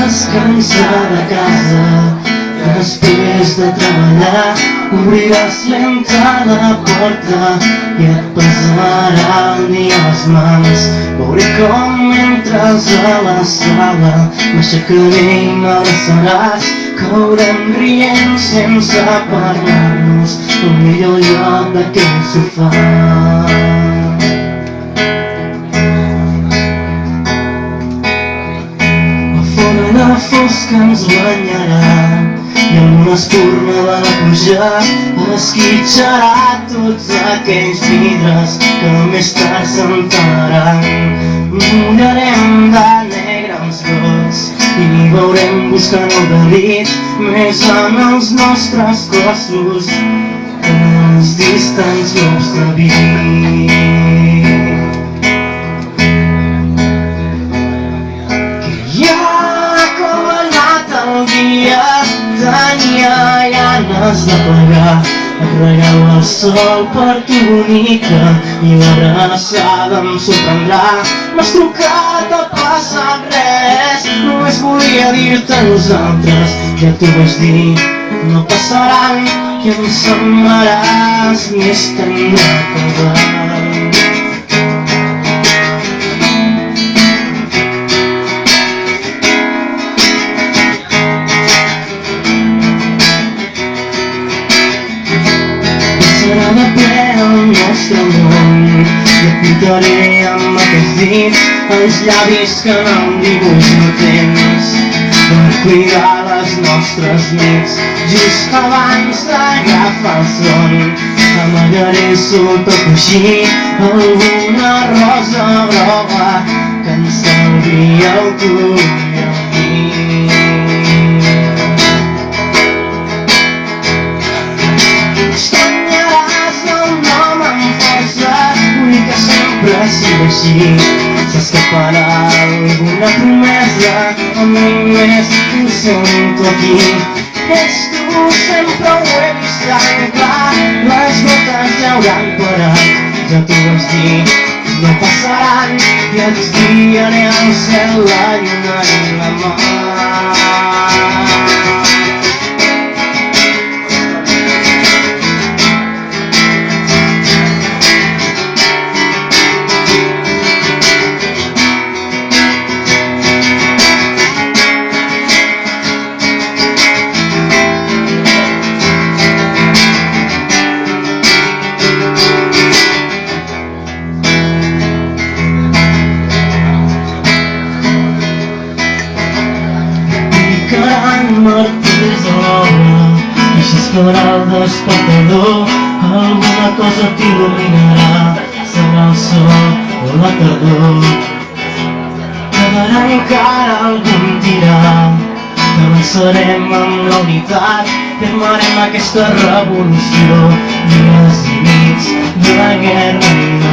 descansar a casa. Després de treballar, obriràs lenta la porta i et pesarà el dia a les mans. Veuré com entres a la sala, m'aixecaré i m'abraçaràs. Caurem rient sense parlar-nos al millor lloc d'aquell sofà. La fona fosca ens banyarà i amb una espurna de la pluja esquitxarà tots aquells vidres que més tard s'entelaran. Mullarem de negre els dos i veurem buscant el delit més en els nostres cossos que els distants nostre vit. Tenia ganes de plegar, et regalo el sol per tu bonica i l'abraçada em sorprendrà. M'has trucat, ha passat res, només volia dir-te a nosaltres. Ja t'ho vaig dir, no passaran i em semblaràs més tendre que abans. Serà de ple el nostre món i et pintaré amb aquests dits els llavis que en el dibuix no tens per cuidar les nostres nits. Just abans d'agafar el son amagaré sota el coixí alguna rosa groga que ens salvi el tu i el mi. Així s'escaparà alguna promesa, només ho sento aquí. Ets tu, sempre ho he vist tan clar, les gotes ja hauran parat. Ja t'ho vaig dir, no passaran i et guiaré al cel la lluna i la mar. Martins a l'obra, deixes caure el despertador, alguna cosa t'il·luminarà, serà el sol o la tardor. Quedarà encara algun tirà, que avançarem amb la unitat, firmarem aquesta revolució, dies i nits de guerra i